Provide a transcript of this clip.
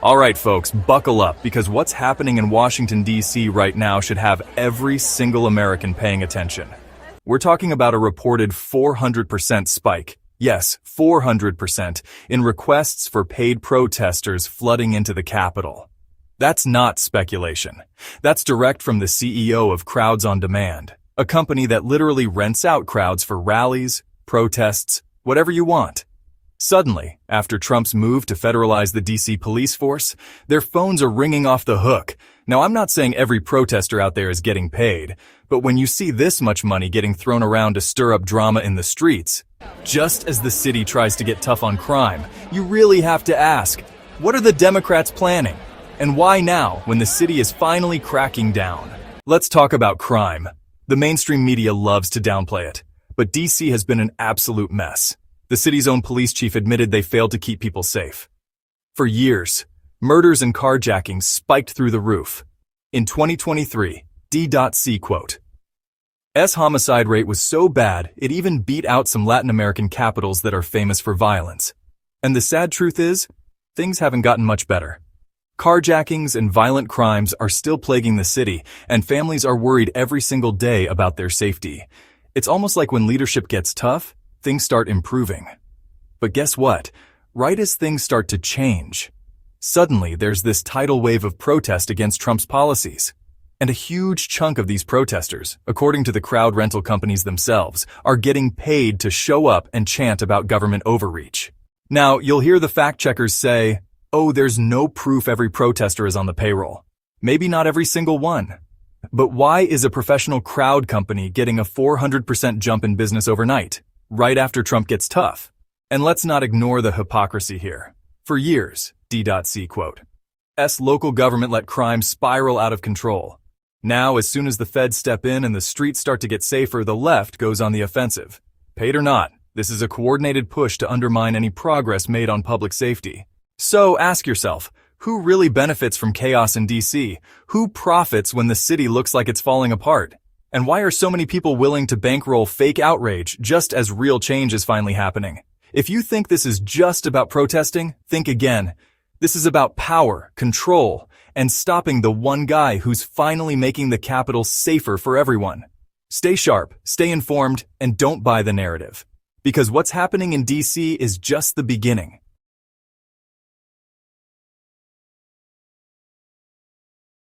Alright folks, buckle up, because what's happening in Washington, D.C. right now should have every single American paying attention. We're talking about a reported 400% spike, yes, 400%, in requests for paid protesters flooding into the Capitol. That's not speculation. That's direct from the CEO of Crowds on Demand, a company that literally rents out crowds for rallies, protests, whatever you want. Suddenly, after Trump's move to federalize the D.C. police force, their phones are ringing off the hook. Now, I'm not saying every protester out there is getting paid, but when you see this much money getting thrown around to stir up drama in the streets, just as the city tries to get tough on crime, you really have to ask, what are the Democrats planning? And why now, when the city is finally cracking down? Let's talk about crime. The mainstream media loves to downplay it, but D.C. has been an absolute mess. The city's own police chief admitted they failed to keep people safe. For years, murders and carjackings spiked through the roof. In 2023, D.C. quote, "S homicide rate was so bad it even beat out some Latin American capitals that are famous for violence. And the sad truth is, things haven't gotten much better. Carjackings and violent crimes are still plaguing the city, and families are worried every single day about their safety. It's almost like when leadership gets tough, things start improving. But guess what? Right as things start to change, suddenly there's this tidal wave of protest against Trump's policies. And a huge chunk of these protesters, according to the crowd rental companies themselves, are getting paid to show up and chant about government overreach. Now, you'll hear the fact-checkers say, oh, there's no proof every protester is on the payroll. Maybe not every single one. But why is a professional crowd company getting a 400% jump in business overnight, right after Trump gets tough? And let's not ignore the hypocrisy here. For years, D.C. quote, "S local government let crime spiral out of control. Now, as soon as the feds step in and the streets start to get safer, the left goes on the offensive. Paid or not, this is a coordinated push to undermine any progress made on public safety." So ask yourself, who really benefits from chaos in D.C.? Who profits when the city looks like it's falling apart? And why are so many people willing to bankroll fake outrage just as real change is finally happening? If you think this is just about protesting, think again. This is about power, control, and stopping the one guy who's finally making the Capitol safer for everyone. Stay sharp, stay informed, and don't buy the narrative. Because what's happening in D.C. is just the beginning.